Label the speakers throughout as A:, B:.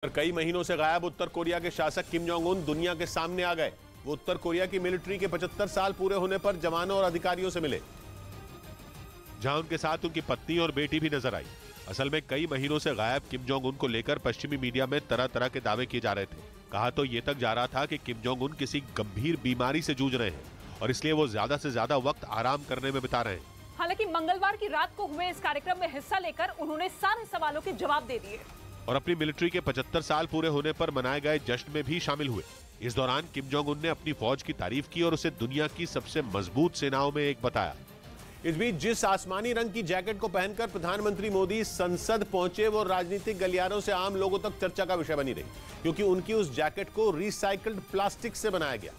A: कई महीनों से गायब उत्तर कोरिया के शासक किम जोंग उन दुनिया के सामने आ गए। वो उत्तर कोरिया की मिलिट्री के 75 साल पूरे होने पर जवानों और अधिकारियों से मिले, जहां उनके साथ उनकी पत्नी और बेटी भी नजर आई। असल में कई महीनों से गायब किम जोंग उन को लेकर पश्चिमी मीडिया में तरह तरह के दावे किए जा रहे थे। कहा तो ये तक जा रहा था कि किम जोंग उन किसी गंभीर बीमारी से जूझ रहे हैं और इसलिए वो ज्यादा से ज्यादा वक्त आराम करने में बिता रहे हैं।
B: हालांकि मंगलवार की रात को हुए इस कार्यक्रम में हिस्सा लेकर उन्होंने सारे सवालों के जवाब दे दिए
A: और अपनी मिलिट्री के 75 साल पूरे होने पर मनाए गए जश्न में भी शामिल हुए। इस दौरान किम जोंग उन ने अपनी फौज की तारीफ की और उसे दुनिया की सबसे मजबूत सेनाओं में एक बताया। इस बीच जिस आसमानी रंग की जैकेट को पहनकर प्रधानमंत्री मोदी संसद पहुंचे, वो राजनीतिक गलियारों से आम लोगों तक चर्चा का विषय बनी रही, क्योंकि उनकी उस जैकेट को रिसाइकल्ड प्लास्टिक से बनाया गया,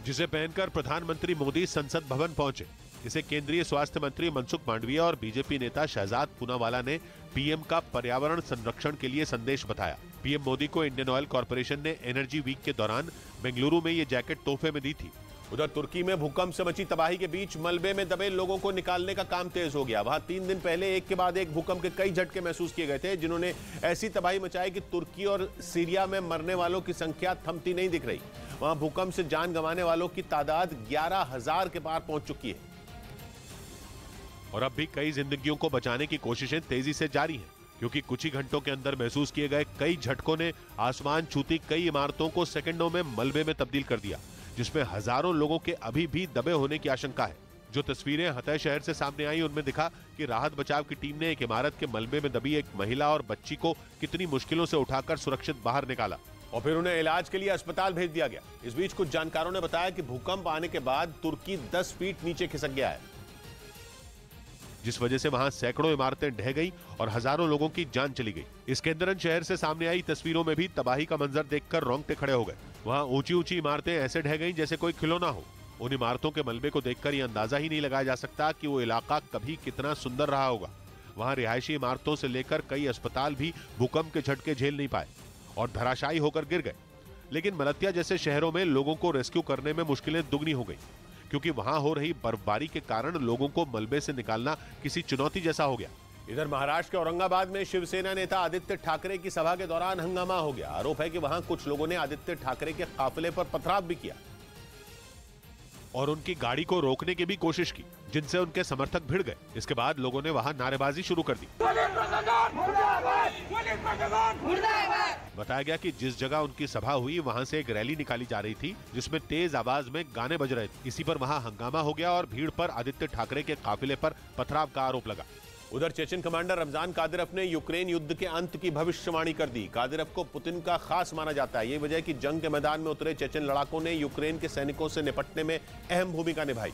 A: जिसे पहनकर प्रधानमंत्री मोदी संसद भवन पहुंचे। इसे केंद्रीय स्वास्थ्य मंत्री मनसुख मांडविया और बीजेपी नेता शहजाद पूनावाला ने पीएम का पर्यावरण संरक्षण के लिए संदेश बताया। पीएम मोदी को इंडियन ऑयल कॉर्पोरेशन ने एनर्जी वीक के दौरान बेंगलुरु में ये जैकेट तोहफे में दी थी। उधर तुर्की में भूकंप से मची तबाही के बीच मलबे में दबे लोगों को निकालने का काम तेज हो गया। वहां 3 दिन पहले एक के बाद एक भूकंप के कई झटके महसूस किए गए थे, जिन्होंने ऐसी तबाही मचाई कि तुर्की और सीरिया में मरने वालों की संख्या थमती नहीं दिख रही। वहां भूकंप से जान गंवाने वालों की तादाद 11,000 के पार पहुंच चुकी है और अब भी कई जिंदगियों को बचाने की कोशिशें तेजी से जारी हैं, क्योंकि कुछ ही घंटों के अंदर महसूस किए गए कई झटकों ने आसमान छूती कई इमारतों को सेकंडों में मलबे में तब्दील कर दिया, जिसमें हजारों लोगों के अभी भी दबे होने की आशंका है। जो तस्वीरें हतह शहर से सामने आई, उनमें दिखा कि राहत बचाव की टीम ने एक इमारत के मलबे में दबी एक महिला और बच्ची को कितनी मुश्किलों से उठाकर सुरक्षित बाहर निकाला और फिर उन्हें इलाज के लिए अस्पताल भेज दिया गया। इस बीच कुछ जानकारों ने बताया कि भूकंप आने के बाद तुर्की 10 फीट नीचे खिसक गया है, जिस वजह से वहां सैकड़ों इमारतें ढह गई और हजारों लोगों की जान चली गई। इस्केंदरन शहर से सामने आई तस्वीरों में भी तबाही का मंजर देखकर रोंगटे खड़े हो गए। वहां ऊंची ऊंची इमारतें ऐसे ढह गईं जैसे कोई खिलौना हो। उन इमारतों के मलबे को देखकर यह अंदाजा ही नहीं लगाया जा सकता कि वो इलाका कभी कितना सुंदर रहा होगा। वहां रिहायशी इमारतों से लेकर कई अस्पताल भी भूकंप के झटके झेल नहीं पाए और धराशायी होकर गिर गए। लेकिन मलत्या जैसे शहरों में लोगों को रेस्क्यू करने में मुश्किलें दुगनी हो गई, क्योंकि वहां हो रही बर्फबारी के कारण लोगों को मलबे से निकालना किसी चुनौती जैसा हो गया। इधर महाराष्ट्र के औरंगाबाद में शिवसेना नेता आदित्य ठाकरे की सभा के दौरान हंगामा हो गया। आरोप है कि वहां कुछ लोगों ने आदित्य ठाकरे के काफिले पर पथराव भी किया और उनकी गाड़ी को रोकने की भी कोशिश की, जिनसे उनके समर्थक भिड़ गए। इसके बाद लोगों ने वहां नारेबाजी शुरू कर दी। बताया गया कि जिस जगह उनकी सभा हुई वहां से एक रैली निकाली जा रही थी, जिसमें तेज आवाज में गाने बज रहे थे। इसी पर वहां हंगामा हो गया और भीड़ पर आदित्य ठाकरे के काफिले पर पथराव का आरोप लगा। उधर चेचन कमांडर रमजान कादिरव ने यूक्रेन युद्ध के अंत की भविष्यवाणी कर दी। कादिरव को पुतिन का खास माना जाता है। ये वजह कि जंग के मैदान में उतरे चेचन लड़ाकों ने यूक्रेन के सैनिकों से निपटने में अहम भूमिका निभाई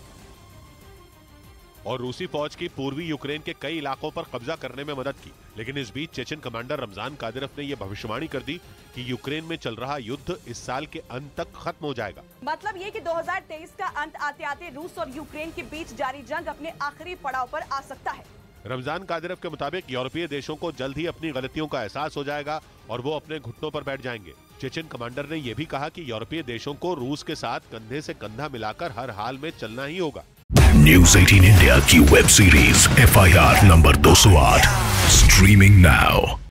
A: और रूसी फौज की पूर्वी यूक्रेन के कई इलाकों पर कब्जा करने में मदद की। लेकिन इस बीच चेचन कमांडर रमजान कादिरव ने यह भविष्यवाणी कर दी कि यूक्रेन में चल रहा युद्ध इस साल के अंत तक खत्म हो जाएगा।
B: मतलब ये कि 2023 का अंत आते आते रूस और यूक्रेन के बीच जारी जंग अपने आखिरी पड़ाव पर आ सकता है।
A: रमजान कादिरव के मुताबिक यूरोपीय देशों को जल्द ही अपनी गलतियों का एहसास हो जाएगा और वो अपने घुटनों पर बैठ जाएंगे। चेचन कमांडर ने यह भी कहा कि यूरोपीय देशों को रूस के साथ कंधे से कंधा मिलाकर हर हाल में चलना ही होगा।
C: न्यूज़ 18 इंडिया की web series FIR number 208 streaming now.